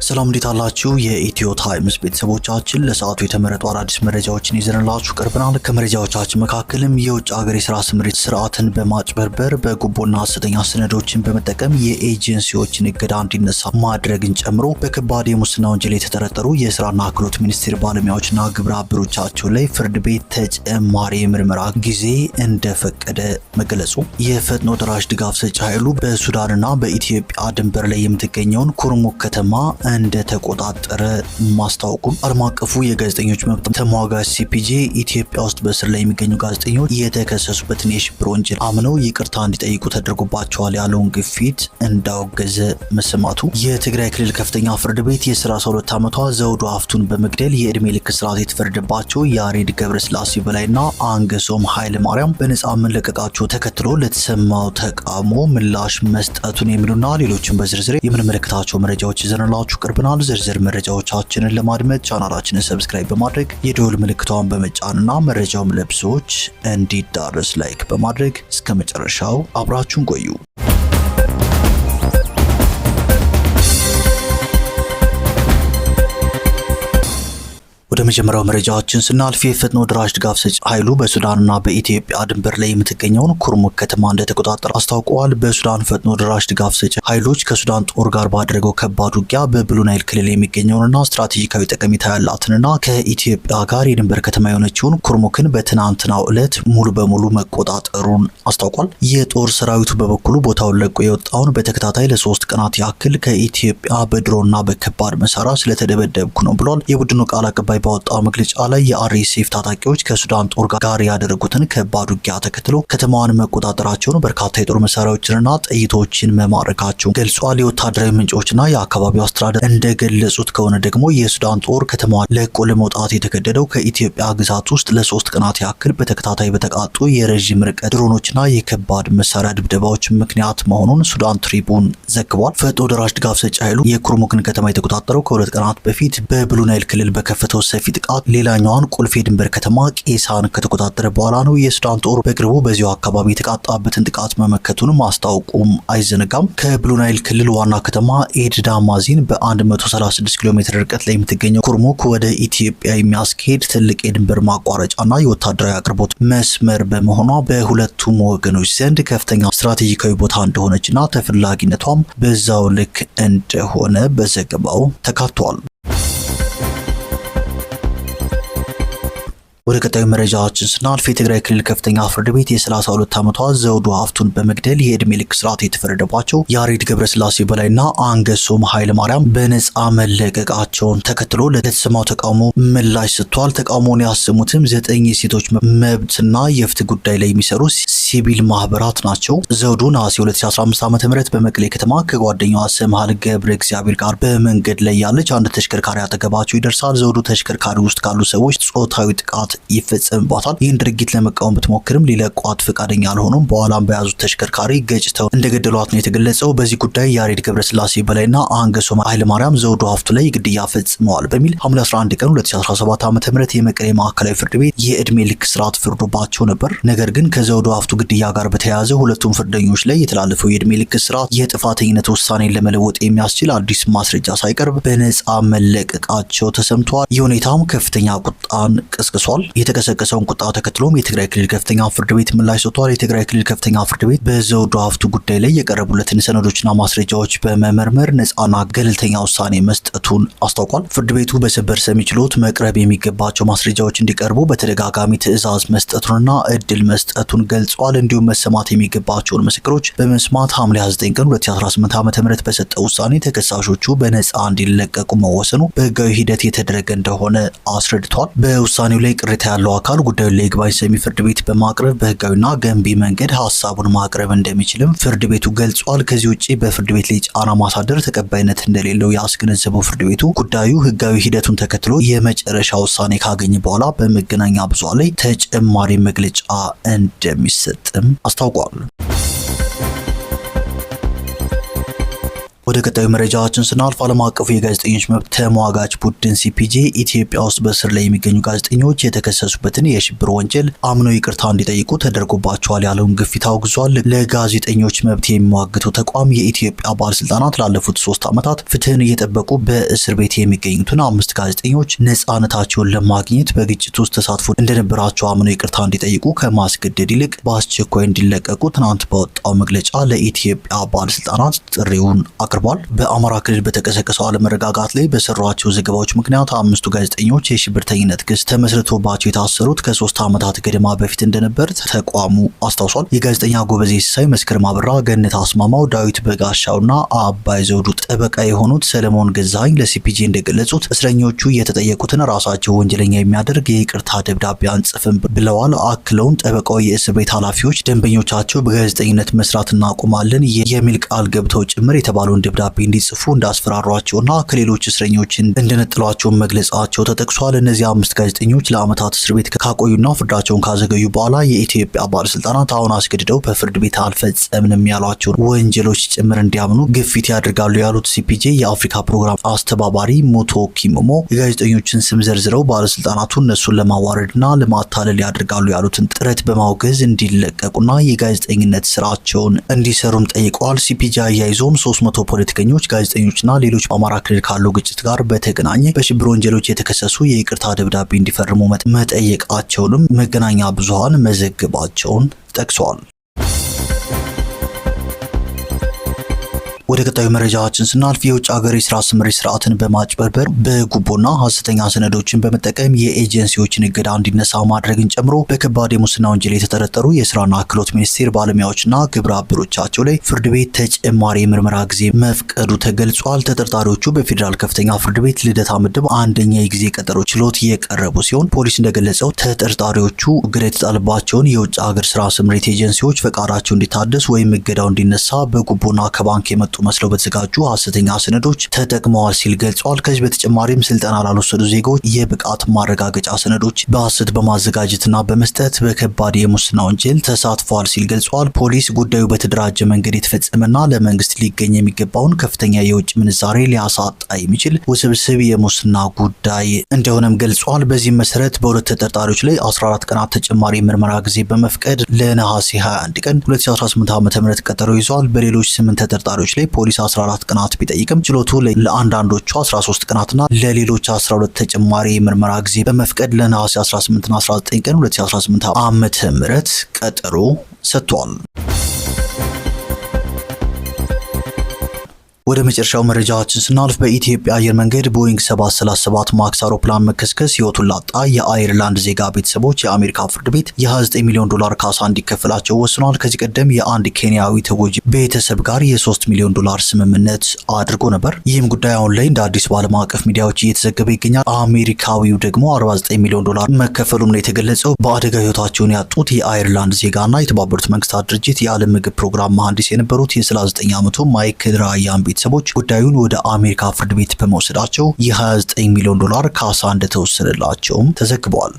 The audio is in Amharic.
ሰላም እንዴት አላችሁ? የኢትዮ ታይምስ ቤተሰቦቻችን ለሰዓቱ የተመረጡ አዳዲስ መረጃዎችን ይዘንላችሁ ቀርበናል። ከመረጃዎቻችን መካከልም የውጭ ሀገር የስራ ስምሪት ስርዓትን በማጭበርበር በጉቦና ሐሰተኛ ሰነዶችን በመጠቀም የኤጀንሲዎችን እገዳ እንዲነሳ ማድረግን ጨምሮ በከባድ የሙስና ወንጀል የተጠረጠሩ የስራና ክህሎት ሚኒስቴር ባለሙያዎችና ግብረ አበሮቻቸው ላይ ፍርድ ቤት ተጨማሪ የምርመራ ጊዜ እንደፈቀደ መገለጹ፣ የፈጥኖ ደራሽ ድጋፍ ሰጪ ኃይሉ በሱዳንና በኢትዮጵያ ድንበር ላይ የምትገኘውን ኩርሙክ ከተማ እንደ ተቆጣጠረ ማስታወቁ፣ ዓለም አቀፉ የጋዜጠኞች መብት ተሟጋች ሲፒጄ ኢትዮጵያ ውስጥ በእስር ላይ የሚገኙ ጋዜጠኞች የተከሰሱበትን የሽብር ወንጀል አምነው ይቅርታ እንዲጠይቁ ተደርጎባቸዋል ያለውን ግፊት እንዳወገዘ መሰማቱ፣ የትግራይ ክልል ከፍተኛ ፍርድ ቤት የ32 ዓመቷ ዘውዱ ሀፍቱን በመግደል የዕድሜ ልክ እስራት የተፈረደባቸው ያሬድ ገብረስላሴ በላይና አንገሶም ኃይለ ማርያም በነጻ መለቀቃቸው ተከትሎ ለተሰማው ተቃውሞ ምላሽ መስጠቱን የሚሉና ሌሎችን በዝርዝር የምንመለከታቸው መረጃዎች ይዘንላችሁ ቀርበናል። ዝርዝር መረጃዎቻችንን ለማድመጥ ቻናላችንን ሰብስክራይብ በማድረግ የደወል ምልክቷን በመጫንና መረጃውም ለብዙዎች እንዲዳረስ ላይክ በማድረግ እስከ መጨረሻው አብራችሁን ቆዩ። ወደ መጀመሪያው መረጃችን ስናልፍ የፈጥኖ ደራሽ ድጋፍ ሰጪ ኃይሉ በሱዳንና በኢትዮጵያ ድንበር ላይ የምትገኘውን ኩርሙክ ከተማ እንደተቆጣጠረ አስታውቀዋል። በሱዳን ፈጥኖ ደራሽ ድጋፍ ሰጪ ኃይሎች ከሱዳን ጦር ጋር ባደረገው ከባድ ውጊያ በብሉ ናይል ክልል የሚገኘውንና ስትራቴጂካዊ ጠቀሜታ ያላትንና ከኢትዮጵያ ጋር የድንበር ከተማ የሆነችውን ኩርሙክን በትናንትናው ዕለት ሙሉ በሙሉ መቆጣጠሩን አስታውቋል። የጦር ሰራዊቱ በበኩሉ ቦታውን ለቆ የወጣውን በተከታታይ ለ3 ቀናት ያክል ከኢትዮጵያ በድሮና በከባድ መሳሪያ ስለተደበደብኩ ነው ብሏል። የቡድኑ ቃል አቀባይ ባወጣው መግለጫ ላይ የአርኤስኤፍ ታጣቂዎች ከሱዳን ጦር ጋር ያደረጉትን ከባድ ውጊያ ተከትሎ ከተማዋን መቆጣጠራቸውን፣ በርካታ የጦር መሳሪያዎችንና ጥይቶችን መማረካቸውን ገልጿል። የወታደራዊ ምንጮችና የአካባቢው አስተዳደር እንደገለጹት ከሆነ ደግሞ የሱዳን ጦር ከተማዋን ለቆ ለመውጣት የተገደደው ከኢትዮጵያ ግዛት ውስጥ ለ3 ቀናት ያክል በተከታታይ በተቃጡ የረዥም ርቀት ድሮኖችና የከባድ መሳሪያ ድብደባዎች ምክንያት መሆኑን ሱዳን ትሪቡን ዘግቧል። ፈጥኖ ደራሽ ድጋፍ ሰጪ ኃይሉ የኩርሙክን ከተማ የተቆጣጠረው ከ2 ቀናት በፊት በብሉ ናይል ክልል በከፈተው ሰፊ ጥቃት ሌላኛዋን ቁልፍ የድንበር ከተማ ቄሳን ከተቆጣጠረ በኋላ ነው። የሱዳን ጦር በቅርቡ በዚሁ አካባቢ የተቃጣበትን ጥቃት መመከቱን ማስታወቁም አይዘነጋም። ከብሉ ናይል ክልል ዋና ከተማ ኤድዳማዚን በ136 ኪሎ ሜትር ርቀት ላይ የምትገኘው ኩርሙክ ወደ ኢትዮጵያ የሚያስኬድ ትልቅ የድንበር ማቋረጫና የወታደራዊ አቅርቦት መስመር በመሆኗ በሁለቱም ወገኖች ዘንድ ከፍተኛ ስትራቴጂካዊ ቦታ እንደሆነችና ተፈላጊነቷም በዛው ልክ እንደሆነ በዘገባው ተካቷል። ወደ ቀጣዩ መረጃችን ስናልፍ የትግራይ ክልል ከፍተኛ ፍርድ ቤት የ32 ዓመቷ ዘውዱ ሀፍቱን በመግደል የዕድሜ ልክ እስራት የተፈረደባቸው ያሬድ ገብረስላሴ በላይና አንገሶም ኃይለ ማርያም በነጻ መለቀቃቸውን ተከትሎ ለተሰማው ተቃውሞ ምላሽ ሰጥቷል። ተቃውሞውን ያሰሙትም 9 የሴቶች መብትና የፍትህ ጉዳይ ላይ የሚሰሩ ሲቪል ማህበራት ናቸው። ዘውዱ ነሐሴ 2015 ዓ.ም በመቀሌ ከተማ ከጓደኛዋ ሰምሃል ገብረ እግዚአብሔር ጋር በመንገድ ላይ ያለች አንድ ተሽከርካሪ አጠገባቸው ይደርሳል። ዘውዱ ተሽከርካሪ ውስጥ ካሉ ሰዎች ጾታዊ ጥቃት ይፈጸምባታል። ይህን ድርጊት ለመቃወም ብትሞክርም ሊለቋት ፈቃደኛ አልሆኑም። በኋላም በያዙት ተሽከርካሪ ገጭተው እንደገደሏት ነው የተገለጸው። በዚህ ጉዳይ ያሬድ ገብረስላሴ በላይና አንገሶም ኃይለ ማርያም ዘውዱ ሀፍቱ ላይ ግድያ ፈጽመዋል በሚል ሐምሌ 11 ቀን 2017 ዓ.ም የመቀሌ ማዕከላዊ ፍርድ ቤት የዕድሜ ልክ እስራት ፈርዶባቸው ነበር። ነገር ግን ከዘውዱ ሀፍቱ ግድያ ጋር በተያያዘ ሁለቱም ፍርደኞች ላይ የተላለፈው የዕድሜ ልክ እስራት የጥፋተኝነት ውሳኔን ለመለወጥ የሚያስችል አዲስ ማስረጃ ሳይቀርብ በነጻ መለቀቃቸው ተሰምቷል። ይህ ሁኔታም ከፍተኛ ቁጣን ቀስቅሷል። የተቀሰቀሰውን ቁጣ ተከትሎም የትግራይ ክልል ከፍተኛ ፍርድ ቤት ምላሽ ሰጥቷል። የትግራይ ክልል ከፍተኛ ፍርድ ቤት በዘውዱ ሀፍቱ ጉዳይ ላይ የቀረቡለትን ሰነዶችና ማስረጃዎች በመመርመር ነጻና ገለልተኛ ውሳኔ መስጠቱን አስታውቋል። ፍርድ ቤቱ በሰበር ሰሚ ችሎት መቅረብ የሚገባቸው ማስረጃዎች እንዲቀርቡ በተደጋጋሚ ትዕዛዝ መስጠቱንና እድል መስጠቱን ገልጿል። እንዲሁም መሰማት የሚገባቸውን ምስክሮች በመስማት ሐምሌ 29 ቀን 2018 ዓ.ም በሰጠው ውሳኔ ተከሳሾቹ በነጻ እንዲለቀቁ መወሰኑ በህጋዊ ሂደት የተደረገ እንደሆነ አስረድቷል። በውሳኔው ላይ ቅሬታ ያለው አካል ጉዳዩን ለይግባኝ ሰሚ ፍርድ ቤት በማቅረብ በህጋዊና ገንቢ መንገድ ሐሳቡን ማቅረብ እንደሚችልም ፍርድ ቤቱ ገልጿል። ከዚህ ውጪ በፍርድ ቤት ላይ ጫና ማሳደር ተቀባይነት እንደሌለው ያስገነዘበው ፍርድ ቤቱ ጉዳዩ ህጋዊ ሂደቱን ተከትሎ የመጨረሻ ውሳኔ ካገኘ በኋላ በመገናኛ ብዙሃን ላይ ተጨማሪ መግለጫ እንደሚሰጥም አስታውቋል። ወደ ቀጣዩ መረጃችን ስናልፍ ዓለም አቀፉ የጋዜጠኞች መብት ተሟጋች ቡድን ሲፒጄ ኢትዮጵያ ውስጥ በእስር ላይ የሚገኙ ጋዜጠኞች የተከሰሱበትን የሽብር ወንጀል አምነው ይቅርታ እንዲጠይቁ ተደርጎባቸዋል ያለውን ግፊት አውግዟል። ለጋዜጠኞች መብት የሚሟግተው ተቋም የኢትዮጵያ ባለስልጣናት ላለፉት 3 ዓመታት ፍትህን እየጠበቁ በእስር ቤት የሚገኙትን 5 ጋዜጠኞች ነፃነታቸውን ለማግኘት በግጭት ውስጥ ተሳትፎ እንደነበራቸው አምነው ይቅርታ እንዲጠይቁ ከማስገደድ ይልቅ በአስቸኳይ እንዲለቀቁ ትናንት ባወጣው መግለጫ ለኢትዮጵያ ባለስልጣናት ጥሪውን አቅርቧል። በአማራ ክልል በተቀሰቀሰው አለመረጋጋት ላይ በሰሯቸው ዘገባዎች ምክንያት 5ቱ ጋዜጠኞች የሽብርተኝነት ክስ ተመስርቶባቸው የታሰሩት ከ3 ዓመታት ገደማ በፊት እንደነበር ተቋሙ አስታውሷል። የጋዜጠኛ ጎበዜ ሲሳይ፣ መስከረም አበራ፣ ገነት አስማማው፣ ዳዊት በጋሻውና አባይ ዘውዱ ጠበቃ የሆኑት ሰለሞን ገዛኸኝ ለሲፒጄ እንደገለጹት እስረኞቹ የተጠየቁትን ራሳቸው ወንጀለኛ የሚያደርግ የይቅርታ ደብዳቤ አንጽፍም ብለዋል። አክለውን ጠበቃው የእስር ቤት ኃላፊዎች ደንበኞቻቸው በጋዜጠኝነት መስራት እናቆማለን የሚል ቃል ገብተው ጭምር የተባለውን ደብዳቤ እንዲጽፉ እንዳስፈራሯቸውና ከሌሎች እስረኞች እንደነጠሏቸው መግለጻቸው ተጠቅሷል። እነዚህ 5 ጋዜጠኞች ለዓመታት እስር ቤት ካቆዩና ፍርዳቸውን ካዘገዩ በኋላ የኢትዮጵያ ባለስልጣናት አሁን አስገድደው በፍርድ ቤት አልፈጸምንም ያሏቸውን ወንጀሎች ጭምር እንዲያምኑ ግፊት ያደርጋሉ ያሉት ሲፒጄ የአፍሪካ ፕሮግራም አስተባባሪ ሙቶ ኪሞሞ የጋዜጠኞችን ስም ዘርዝረው ባለስልጣናቱ እነሱን ለማዋረድና ለማታለል ያደርጋሉ ያሉትን ጥረት በማውገዝ እንዲለቀቁና የጋዜጠኝነት ስራቸውን እንዲሰሩም ጠይቀዋል። ሲፒጄ አያይዞም 300 ፖለቲከኞች፣ ጋዜጠኞችና ሌሎች በአማራ ክልል ካለው ግጭት ጋር በተገናኘ በሽብር ወንጀሎች የተከሰሱ የይቅርታ ደብዳቤ እንዲፈርሙ መጠየቃቸውንም መገናኛ ብዙሃን መዘገባቸውን ጠቅሰዋል። ወደ ቀጣዩ መረጃችን ስናልፍ የውጭ ሀገር የስራ ስምሪት ስርዓትን በማጭበርበር በጉቦና ሐሰተኛ ሰነዶችን በመጠቀም የኤጀንሲዎችን እገዳ እንዲነሳ ማድረግን ጨምሮ በከባድ የሙስና ወንጀል የተጠረጠሩ የስራና ክህሎት ሚኒስቴር ባለሙያዎችና ግብረ አበሮቻቸው ላይ ፍርድ ቤት ተጨማሪ የምርመራ ጊዜ መፍቀዱ ተገልጿል። ተጠርጣሪዎቹ በፌዴራል ከፍተኛ ፍርድ ቤት ልደታ ምድብ አንደኛ የጊዜ ቀጠሮ ችሎት የቀረቡ ሲሆን ፖሊስ እንደገለጸው ተጠርጣሪዎቹ እገዳ የተጣለባቸውን የውጭ ሀገር ስራ ስምሪት ኤጀንሲዎች ፈቃዳቸው እንዲታደስ ወይም እገዳው እንዲነሳ በጉቦና ከባንክ የመጡ መስለው በተዘጋጁ ሐሰተኛ ሰነዶች ተጠቅመዋል ሲል ገልጿል። ከዚህ በተጨማሪም ስልጠና ላልወሰዱ ዜጎች የብቃት ማረጋገጫ ሰነዶች በሐሰት በማዘጋጀትና በመስጠት በከባድ የሙስና ወንጀል ተሳትፈዋል ሲል ገልጿል። ፖሊስ ጉዳዩ በተደራጀ መንገድ የተፈጸመና ለመንግስት ሊገኝ የሚገባውን ከፍተኛ የውጭ ምንዛሬ ሊያሳጣ የሚችል ውስብስብ የሙስና ጉዳይ እንደሆነም ገልጿል። በዚህም መሰረት በሁለት ተጠርጣሪዎች ላይ 14 ቀናት ተጨማሪ ምርመራ ጊዜ በመፍቀድ ለነሐሴ 21 ቀን 2018 ዓ.ም ቀጠሮ ይዟል። በሌሎች 8 ተጠርጣሪዎች ላይ ፖሊስ 14 ቀናት ቢጠይቅም ችሎቱ ለአንዳንዶቹ 13 ቀናትና ለሌሎች 12 ተጨማሪ ምርመራ ጊዜ በመፍቀድ ለነሐሴ 18 እና 19 ቀን 2018 ዓ.ም ቀጠሮ ሰጥቷል። ወደ መጨረሻው መረጃችን ስናልፍ በኢትዮጵያ አየር መንገድ ቦይንግ 737 ማክስ አውሮፕላን መከስከስ ህይወቱን ላጣ የአየርላንድ ዜጋ ቤተሰቦች የአሜሪካ ፍርድ ቤት የ29 ሚሊዮን ዶላር ካሳ እንዲከፈላቸው ወስኗል። ከዚህ ቀደም የአንድ ኬንያዊ ተጎጂ ቤተሰብ ጋር የ3 ሚሊዮን ዶላር ስምምነት አድርጎ ነበር። ይህም ጉዳይ አሁን ላይ እንደ አዲስ በዓለም አቀፍ ሚዲያዎች እየተዘገበ ይገኛል። አሜሪካዊው ደግሞ 49 ሚሊዮን ዶላር መከፈሉም ነው የተገለጸው። በአደጋ ህይወታቸውን ያጡት የአየርላንድ ዜጋና የተባበሩት መንግስታት ድርጅት የዓለም ምግብ ፕሮግራም መሐንዲስ የነበሩት የ39 ዓመቱ ማይክል ራያን ቤተሰቦች ጉዳዩን ወደ አሜሪካ ፍርድ ቤት በመውሰዳቸው የ29 ሚሊዮን ዶላር ካሳ እንደተወሰደላቸውም ተዘግቧል።